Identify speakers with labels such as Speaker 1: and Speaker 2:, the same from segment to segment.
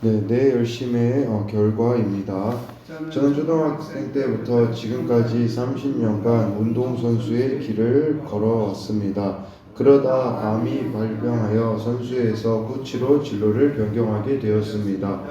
Speaker 1: 네, 내 열심의 결과입니다. 저는 초등학생 때부터 지금까지 30년간 운동선수의 길을 걸어왔습니다. 그러다 암이 발병하여 선수에서 코치로 진로를 변경하게 되었습니다.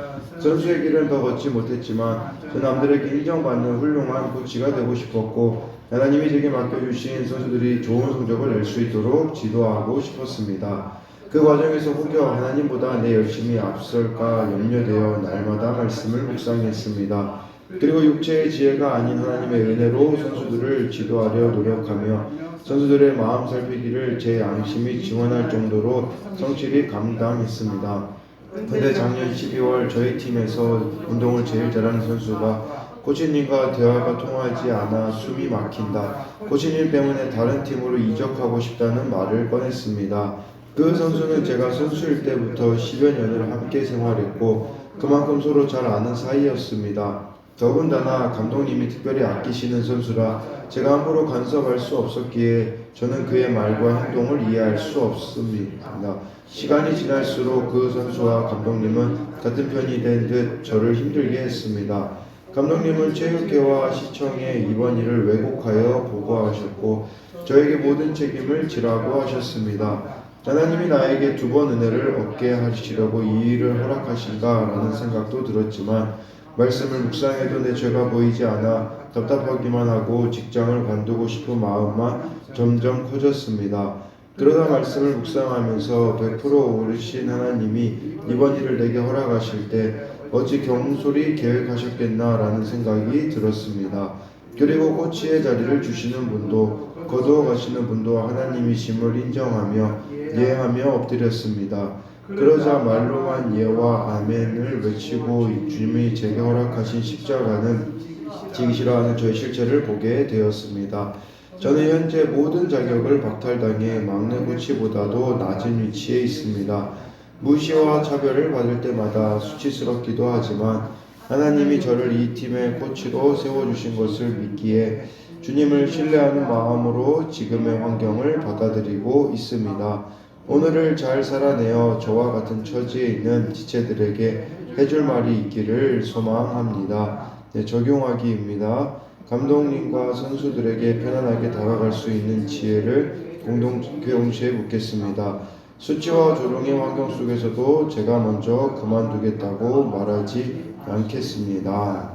Speaker 1: 선수의 길은 더 걷지 못했지만 저 남들에게 인정받는 훌륭한 코치가 되고 싶었고 하나님이 제게 맡겨주신 선수들이 좋은 성적을 낼 수 있도록 지도하고 싶었습니다. 그 과정에서 혹여 하나님보다 내 열심이 앞설까 염려되어 날마다 말씀을 묵상했습니다. 그리고 육체의 지혜가 아닌 하나님의 은혜로 선수들을 지도하려 노력하며 선수들의 마음 살피기를 제 양심이 지원할 정도로 성실히 감당했습니다. 근데 작년 12월 저희 팀에서 운동을 제일 잘하는 선수가 코치님과 대화가 통하지 않아 숨이 막힌다. 코치님 때문에 다른 팀으로 이적하고 싶다는 말을 꺼냈습니다. 그 선수는 제가 선수일 때부터 10여 년을 함께 생활했고 그만큼 서로 잘 아는 사이였습니다. 더군다나 감독님이 특별히 아끼시는 선수라 제가 함부로 간섭할 수 없었기에 저는 그의 말과 행동을 이해할 수 없습니다. 시간이 지날수록 그 선수와 감독님은 같은 편이 된 듯 저를 힘들게 했습니다. 감독님은 체육회와 시청에 이번 일을 왜곡하여 보고하셨고 저에게 모든 책임을 지라고 하셨습니다. 하나님이 나에게 두 번 은혜를 얻게 하시려고 이 일을 허락하신가라는 생각도 들었지만 말씀을 묵상해도 내 죄가 보이지 않아 답답하기만 하고 직장을 관두고 싶은 마음만 점점 커졌습니다. 그러다 말씀을 묵상하면서 100% 오르신 하나님이 이번 일을 내게 허락하실 때 어찌 경솔히 계획하셨겠나라는 생각이 들었습니다. 그리고 코치의 자리를 주시는 분도 거두어 가시는 분도 하나님이심을 인정하며 예하며 엎드렸습니다. 그러자 말로만 예와 아멘을 외치고 주님이 제게 허락하신 십자가는 지기 싫어하는 저의 실체를 보게 되었습니다. 저는 현재 모든 자격을 박탈당해 막내 코치보다도 낮은 위치에 있습니다. 무시와 차별을 받을 때마다 수치스럽기도 하지만 하나님이 저를 이 팀의 코치로 세워주신 것을 믿기에 주님을 신뢰하는 마음으로 지금의 환경을 받아들이고 있습니다. 오늘을 잘 살아내어 저와 같은 처지에 있는 지체들에게 해줄 말이 있기를 소망합니다. 네, 적용하기입니다. 감독님과 선수들에게 편안하게 다가갈 수 있는 지혜를 공동체에 묻겠습니다. 수치와 조롱의 환경 속에서도 제가 먼저 그만두겠다고 말하지 않겠습니다.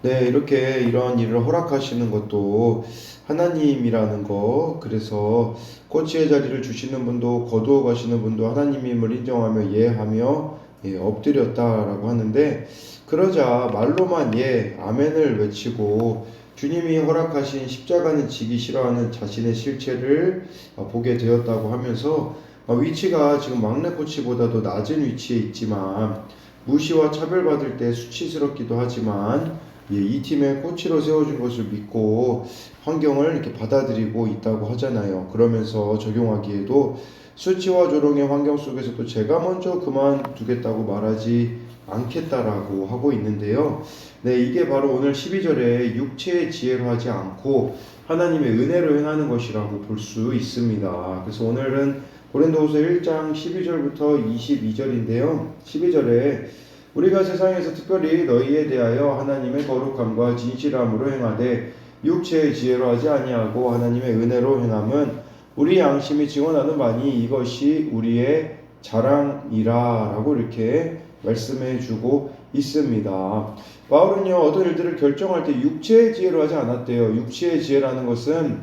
Speaker 1: 네, 이렇게 이런 일을 허락하시는 것도 하나님이라는 거, 그래서 코치의 자리를 주시는 분도 거두어 가시는 분도 하나님임을 인정하며 예하며 엎드렸다라고 하는데, 그러자 말로만 예, 아멘을 외치고 주님이 허락하신 십자가는 지기 싫어하는 자신의 실체를 보게 되었다고 하면서 위치가 지금 막내 코치보다도 낮은 위치에 있지만 무시와 차별받을 때 수치스럽기도 하지만 이 팀의 코치로 세워준 것을 믿고 환경을 이렇게 받아들이고 있다고 하잖아요. 그러면서 적용하기에도 수치와 조롱의 환경 속에서도 제가 먼저 그만두겠다고 말하지 않겠다라고 하고 있는데요. 네, 이게 바로 오늘 12절에 육체의 지혜로 하지 않고 하나님의 은혜로 행하는 것이라고 볼 수 있습니다. 그래서 오늘은 고린도후서 1장 12절부터 22절인데요. 12절에 우리가 세상에서 특별히 너희에 대하여 하나님의 거룩함과 진실함으로 행하되 육체의 지혜로 하지 아니하고 하나님의 은혜로 행함은 우리 양심이 증언하는 바니 이것이 우리의 자랑이라 라고 이렇게 말씀해 주고 있습니다. 바울은요, 어떤 일들을 결정할 때 육체의 지혜로 하지 않았대요. 육체의 지혜라는 것은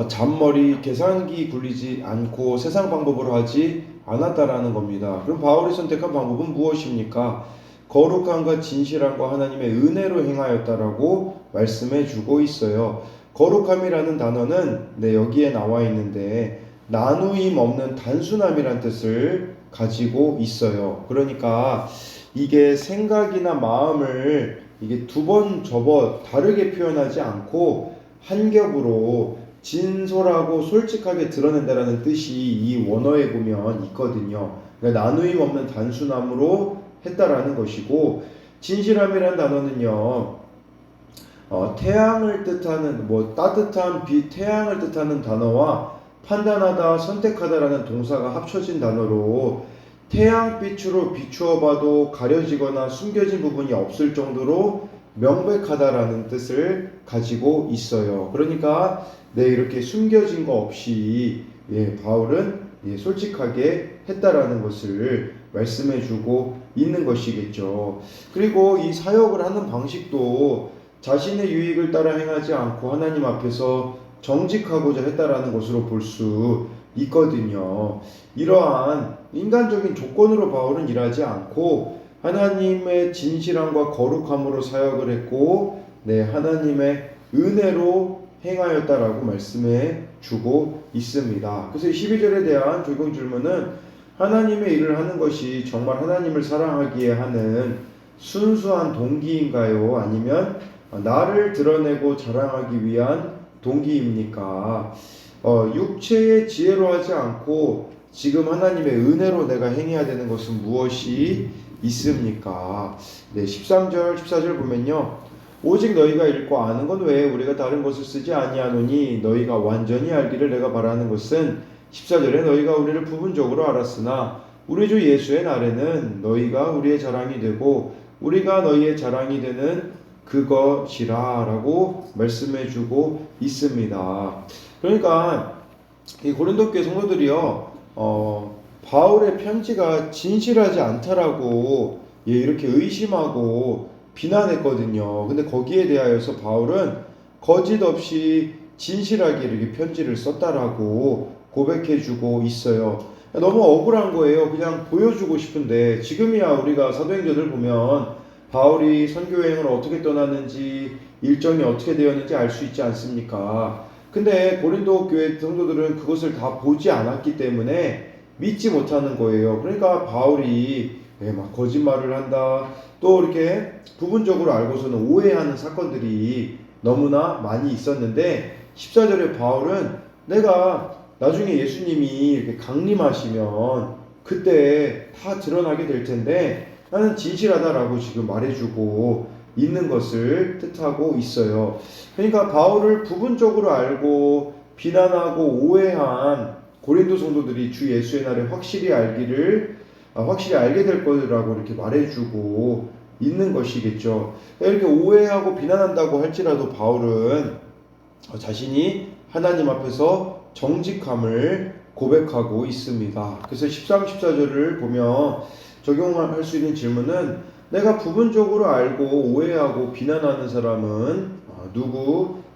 Speaker 1: 잔머리, 계산기 굴리지 않고 세상 방법으로 하지 않았다라는 겁니다. 그럼 바울이 선택한 방법은 무엇입니까? 거룩함과 진실함과 하나님의 은혜로 행하였다라고 말씀해 주고 있어요. 거룩함이라는 단어는 여기에 나와 있는데 나누임 없는 단순함이란 뜻을 가지고 있어요. 그러니까 이게 생각이나 마음을 이게 두 번 접어 다르게 표현하지 않고 한 겹으로 진솔하고 솔직하게 드러낸다라는 뜻이 이 원어에 보면 있거든요. 그러니까 나누임 없는 단순함으로 했다라는 것이고, 진실함이라는 단어는요, 태양을 뜻하는 따뜻한 빛, 태양을 뜻하는 단어와 판단하다, 선택하다라는 동사가 합쳐진 단어로 태양빛으로 비추어 봐도 가려지거나 숨겨진 부분이 없을 정도로 명백하다라는 뜻을 가지고 있어요. 그러니까 이렇게 숨겨진 거 없이 바울은 솔직하게 했다라는 것을 말씀해 주고 있는 것이겠죠. 그리고 이 사역을 하는 방식도 자신의 유익을 따라 행하지 않고 하나님 앞에서 정직하고자 했다라는 것으로 볼 수 있거든요. 이러한 인간적인 조건으로 바울은 일하지 않고 하나님의 진실함과 거룩함으로 사역을 했고 하나님의 은혜로 행하였다라고 말씀해 주고 있습니다. 그래서 12절에 대한 적용 질문은 하나님의 일을 하는 것이 정말 하나님을 사랑하기에 하는 순수한 동기인가요? 아니면 나를 드러내고 자랑하기 위한 동기입니까? 육체의 지혜로 하지 않고 지금 하나님의 은혜로 내가 행해야 되는 것은 무엇이 있습니까? 13절, 14절 보면요. 오직 너희가 읽고 아는 건 왜 우리가 다른 것을 쓰지 아니하노니 너희가 완전히 알기를 내가 바라는 것은 14절에 너희가 우리를 부분적으로 알았으나 우리 주 예수의 날에는 너희가 우리의 자랑이 되고 우리가 너희의 자랑이 되는 그것이라 라고 말씀해 주고 있습니다. 그러니까 이 고린도 교회 성도들이요 바울의 편지가 진실하지 않다라고 이렇게 의심하고 비난했거든요. 근데 거기에 대하여서 바울은 거짓 없이 진실하게 이렇게 편지를 썼다라고 고백해 주고 있어요. 너무 억울한 거예요. 그냥 보여주고 싶은데 지금이야 우리가 사도행전을 보면 바울이 선교여행을 어떻게 떠났는지 일정이 어떻게 되었는지 알 수 있지 않습니까? 근데 고린도 교회 성도들은 그것을 다 보지 않았기 때문에 믿지 못하는 거예요. 그러니까 바울이 막 거짓말을 한다. 또 이렇게 부분적으로 알고서는 오해하는 사건들이 너무나 많이 있었는데 14절에 바울은 내가 나중에 예수님이 이렇게 강림하시면 그때 다 드러나게 될 텐데 나는 진실하다라고 지금 말해주고 있는 것을 뜻하고 있어요. 그러니까 바울을 부분적으로 알고 비난하고 오해한 고린도 성도들이 주 예수의 날에 확실히 알게 될 거라고 이렇게 말해주고 있는 것이겠죠. 이렇게 오해하고 비난한다고 할지라도 바울은 자신이 하나님 앞에서 정직함을 고백하고 있습니다. 그래서 13, 14절을 보면 적용할 수 있는 질문은 내가 부분적으로 알고 오해하고 비난하는 사람은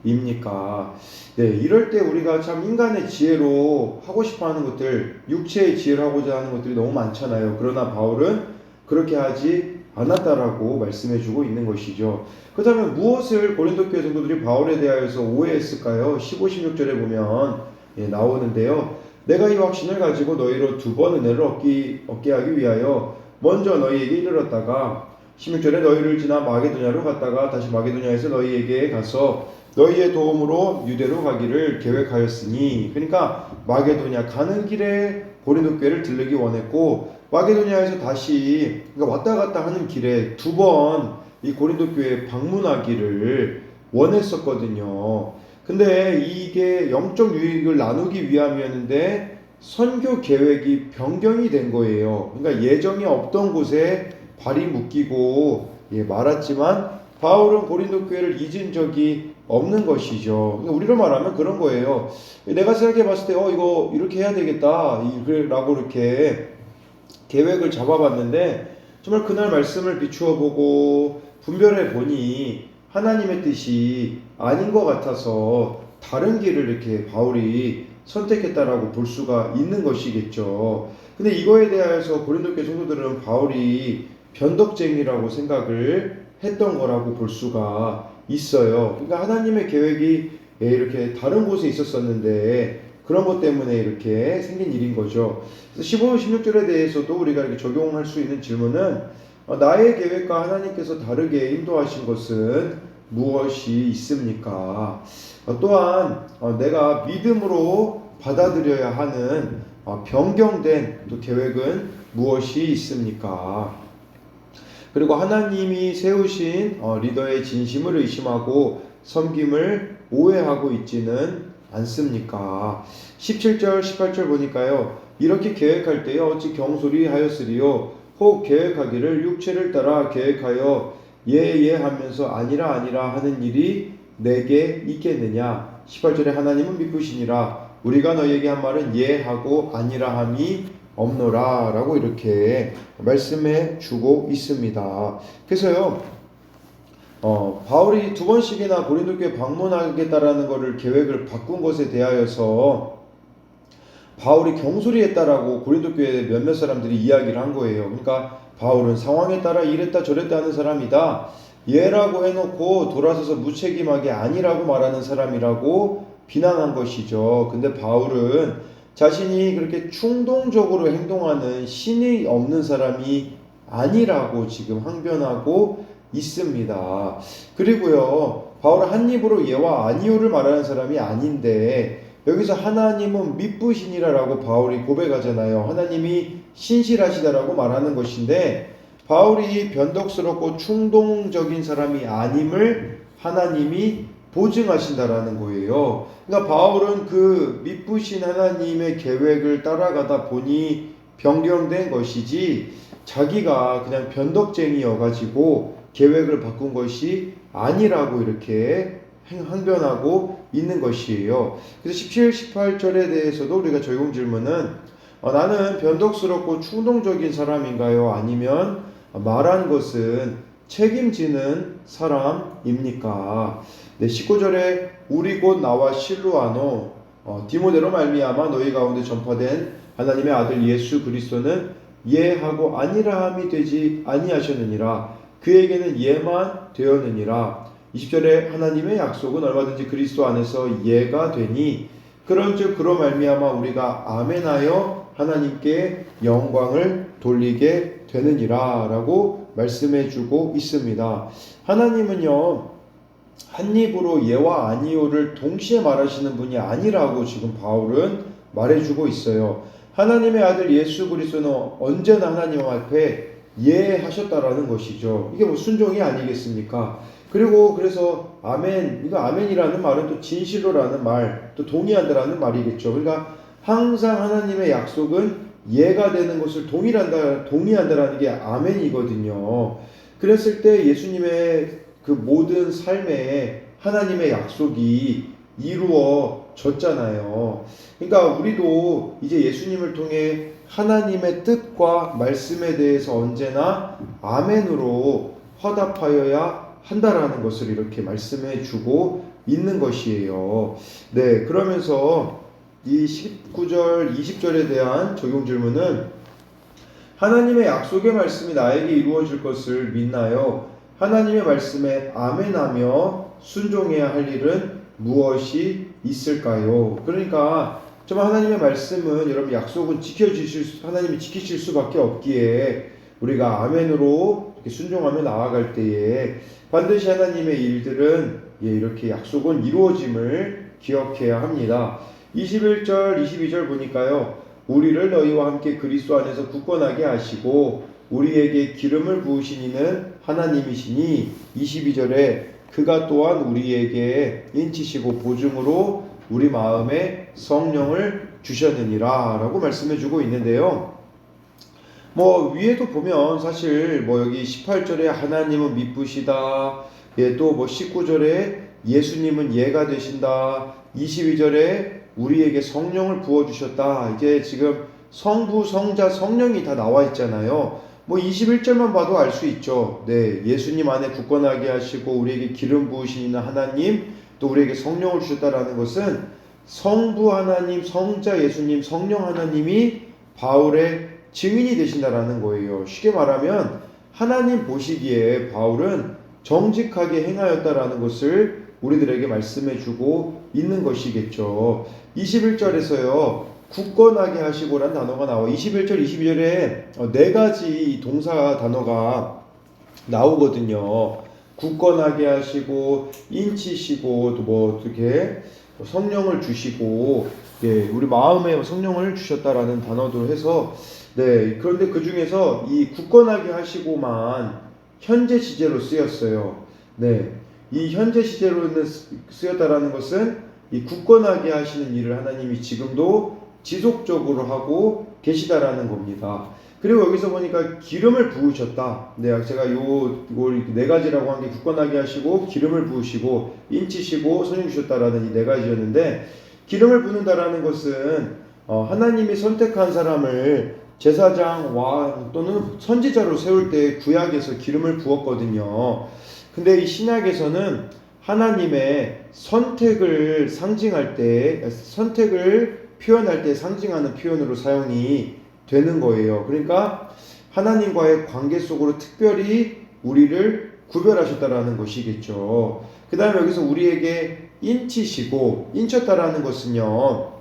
Speaker 1: 누구입니까? 이럴 때 우리가 참 인간의 지혜로 하고 싶어 하는 것들, 육체의 지혜로 하고자 하는 것들이 너무 많잖아요. 그러나 바울은 그렇게 하지 않았다라고 말씀해 주고 있는 것이죠. 그렇다면 무엇을 고린도 교회 성도들이 바울에 대하여서 오해했을까요? 15, 16절에 보면 나오는데요. 내가 이 확신을 가지고 너희로 두 번 은혜를 얻게 하기 위하여 먼저 너희에게 이르렀다가 16절에 너희를 지나 마게도냐로 갔다가 다시 마게도냐에서 너희에게 가서 너희의 도움으로 유대로 가기를 계획하였으니, 그러니까 마게도냐 가는 길에 고린도 교회를 들르기 원했고 마게도냐에서 다시 그러니까 왔다 갔다 하는 길에 두 번 이 고린도 교회에 방문하기를 원했었거든요. 근데 이게 영적 유익을 나누기 위함이었는데 선교 계획이 변경이 된 거예요. 그러니까 예정이 없던 곳에 발이 묶이고 말았지만 바울은 고린도 교회를 잊은 적이 없는 것이죠. 그러니까 우리로 말하면 그런 거예요. 내가 생각해 봤을 때 이거 이렇게 해야 되겠다 라고 이렇게 계획을 잡아봤는데 정말 그날 말씀을 비추어 보고 분별해 보니 하나님의 뜻이 아닌 것 같아서 다른 길을 이렇게 바울이 선택했다라고 볼 수가 있는 것이겠죠. 근데 이거에 대해서 고린도 교회 성도들은 바울이 변덕쟁이라고 생각을 했던 거라고 볼 수가 있어요. 그러니까 하나님의 계획이 이렇게 다른 곳에 있었었는데 그런 것 때문에 이렇게 생긴 일인 거죠. 그래서 15, 16절에 대해서도 우리가 이렇게 적용할 수 있는 질문은 나의 계획과 하나님께서 다르게 인도하신 것은 무엇이 있습니까? 또한 내가 믿음으로 받아들여야 하는 변경된 또 계획은 무엇이 있습니까? 그리고 하나님이 세우신 리더의 진심을 의심하고 섬김을 오해하고 있지는 않습니까? 17절, 18절 보니까요. 이렇게 계획할 때에 어찌 경솔히 하였으리요. 혹 계획하기를 육체를 따라 계획하여 예 하면서 아니라 하는 일이 내게 있겠느냐. 18절에 하나님은 미쁘시니라. 우리가 너에게 한 말은 예 하고 아니라 함이 없노라 라고 이렇게 말씀해 주고 있습니다. 그래서요 바울이 두 번씩이나 고린도 교회 방문하겠다라는 것을 계획을 바꾼 것에 대하여서 바울이 경솔히 했다라고 고린도 교회 몇몇 사람들이 이야기를 한 거예요. 그러니까 바울은 상황에 따라 이랬다 저랬다 하는 사람이다. 예라고 해놓고 돌아서서 무책임하게 아니라고 말하는 사람이라고 비난한 것이죠. 근데 바울은 자신이 그렇게 충동적으로 행동하는 신이 없는 사람이 아니라고 지금 항변하고 있습니다. 그리고요, 바울은 한 입으로 예와 아니오를 말하는 사람이 아닌데 여기서 하나님은 미쁘시니라라고 바울이 고백하잖아요. 하나님이 신실하시다라고 말하는 것인데 바울이 변덕스럽고 충동적인 사람이 아님을 하나님이 보증하신다라는 거예요. 그러니까 바울은 그 미쁘신 하나님의 계획을 따라가다 보니 변경된 것이지 자기가 그냥 변덕쟁이여가지고 계획을 바꾼 것이 아니라고 이렇게 항변하고 있는 것이에요. 그래서 17, 18절에 대해서도 우리가 적용 질문은 나는 변덕스럽고 충동적인 사람인가요? 아니면 말한 것은 책임지는 사람입니까? 네, 19절에 우리 곧 나와 실루아노 디모데로 말미암아 너희 가운데 전파된 하나님의 아들 예수 그리스도는 예하고 아니라함이 되지 아니하셨느니라. 그에게는 예만 되었느니라. 20절에 하나님의 약속은 얼마든지 그리스도 안에서 예가 되니 그런즉 그로 말미암아 우리가 아멘하여 하나님께 영광을 돌리게 되느니라 라고 말씀해 주고 있습니다. 하나님은요 한 입으로 예와 아니오를 동시에 말하시는 분이 아니라고 지금 바울은 말해주고 있어요. 하나님의 아들 예수 그리스도는 언제나 하나님 앞에 예하셨다라는 것이죠. 이게 뭐 순종이 아니겠습니까? 그리고 그래서 아멘, 이거 아멘이라는 말은 또 진실로라는 말, 또 동의한다라는 말이겠죠. 그러니까 항상 하나님의 약속은 예가 되는 것을 동의한다라는 게 아멘이거든요. 그랬을 때 예수님의 그 모든 삶에 하나님의 약속이 이루어졌잖아요. 그러니까 우리도 이제 예수님을 통해 하나님의 뜻과 말씀에 대해서 언제나 아멘으로 화답하여야 한다라는 것을 이렇게 말씀해 주고 있는 것이에요. 네, 그러면서 이 19절, 20절에 대한 적용 질문은 하나님의 약속의 말씀이 나에게 이루어질 것을 믿나요? 하나님의 말씀에 아멘하며 순종해야 할 일은 무엇이 있을까요? 그러니까 정말 하나님의 말씀은 여러분 약속은 하나님이 지키실 수밖에 없기에 우리가 아멘으로 이렇게 순종하며 나아갈 때에 반드시 하나님의 일들은 이렇게 약속은 이루어짐을 기억해야 합니다. 21절, 22절 보니까요. 우리를 너희와 함께 그리스도 안에서 굳건하게 하시고 우리에게 기름을 부으신 이는 하나님이시니 22절에 그가 또한 우리에게 인치시고 보증으로 우리 마음에 성령을 주셨느니라 라고 말씀해 주고 있는데요. 뭐 위에도 보면 사실 뭐 여기 18절에 하나님은 미쁘시다, 또 뭐 19절에 예수님은 예가 되신다, 22절에 우리에게 성령을 부어주셨다. 이게 지금 성부, 성자, 성령이 다 나와 있잖아요. 뭐 21절만 봐도 알 수 있죠. 네, 예수님 안에 굳건하게 하시고 우리에게 기름 부으시는 하나님, 또 우리에게 성령을 주셨다라는 것은 성부 하나님, 성자 예수님, 성령 하나님이 바울의 증인이 되신다라는 거예요. 쉽게 말하면 하나님 보시기에 바울은 정직하게 행하였다라는 것을 우리들에게 말씀해 주고 있는 것이겠죠. 21절에서요. 굳건하게 하시고라는 단어가 나와. 21절, 22절에 네 가지 동사 단어가 나오거든요. 굳건하게 하시고 인치시고 또 뭐 어떻게 성령을 주시고 우리 마음에 성령을 주셨다라는 단어도 해서 그런데 그 중에서 이 굳건하게 하시고만 현재 시제로 쓰였어요. 이 현재 시제로는 쓰였다라는 것은 이 굳건하게 하시는 일을 하나님이 지금도 지속적으로 하고 계시다라는 겁니다. 그리고 여기서 보니까 기름을 부으셨다. 네, 제가 이걸 네 가지라고 한 게 굳건하게 하시고 기름을 부으시고 인치시고 선행 주셨다라는 이 네 가지였는데, 기름을 부는다라는 것은 하나님이 선택한 사람을 제사장, 왕 또는 선지자로 세울 때 구약에서 기름을 부었거든요. 근데 이 신약에서는 하나님의 선택을 상징할 때, 선택을 표현할 때 상징하는 표현으로 사용이 되는 거예요. 그러니까 하나님과의 관계 속으로 특별히 우리를 구별하셨다라는 것이겠죠. 그 다음에 여기서 우리에게 인치시고, 인쳤다라는 것은요,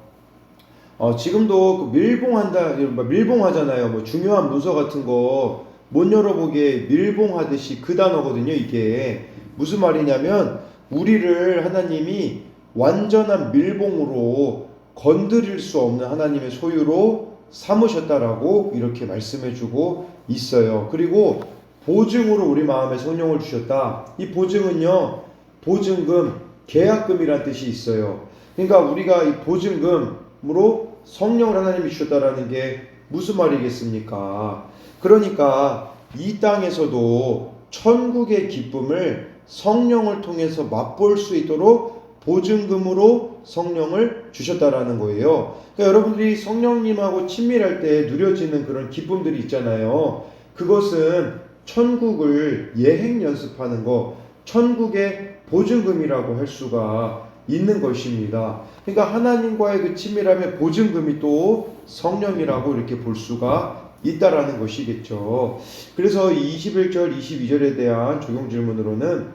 Speaker 1: 지금도 밀봉하잖아요. 뭐 중요한 문서 같은 거 못 열어보게 밀봉하듯이 그 단어거든요. 이게 무슨 말이냐면, 우리를 하나님이 완전한 밀봉으로 건드릴 수 없는 하나님의 소유로 삼으셨다라고 이렇게 말씀해주고 있어요. 그리고 보증으로 우리 마음에 성령을 주셨다. 이 보증은요, 보증금, 계약금이란 뜻이 있어요. 그러니까 우리가 이 보증금으로 성령을 하나님이 주셨다라는 게 무슨 말이겠습니까? 그러니까 이 땅에서도 천국의 기쁨을 성령을 통해서 맛볼 수 있도록 보증금으로 성령을 주셨다라는 거예요. 그러니까 여러분들이 성령님하고 친밀할 때 누려지는 그런 기쁨들이 있잖아요. 그것은 천국을 예행 연습하는 거, 천국의 보증금이라고 할 수가 있는 것입니다. 그러니까 하나님과의 그 친밀함의 보증금이 또 성령이라고 이렇게 볼 수가 있다라는 것이겠죠. 그래서 21절, 22절에 대한 적용 질문으로는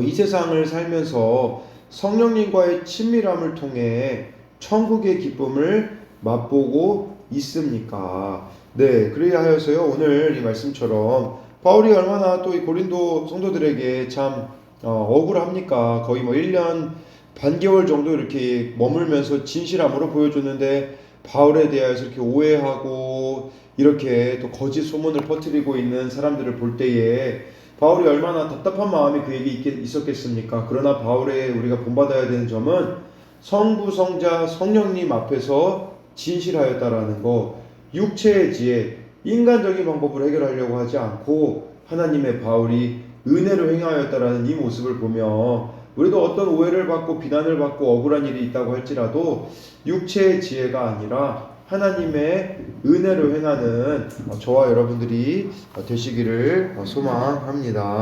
Speaker 1: 이 세상을 살면서 성령님과의 친밀함을 통해 천국의 기쁨을 맛보고 있습니까? 네, 그래야 하여서요, 오늘 이 말씀처럼 바울이 얼마나 또 이 고린도 성도들에게 참 억울합니까? 거의 뭐 1년 반개월 정도 이렇게 머물면서 진실함으로 보여줬는데, 바울에 대해서 이렇게 오해하고 이렇게 또 거짓 소문을 퍼뜨리고 있는 사람들을 볼 때에 바울이 얼마나 답답한 마음이 그에게 있었겠습니까? 그러나 바울의 우리가 본받아야 되는 점은 성부, 성자, 성령님 앞에서 진실하였다라는 거, 육체의 지혜, 인간적인 방법으로 해결하려고 하지 않고 하나님의 바울이 은혜로 행하였다라는 이 모습을 보며, 우리도 어떤 오해를 받고 비난을 받고 억울한 일이 있다고 할지라도 육체의 지혜가 아니라 하나님의 은혜로 행하는 저와 여러분들이 되시기를 소망합니다.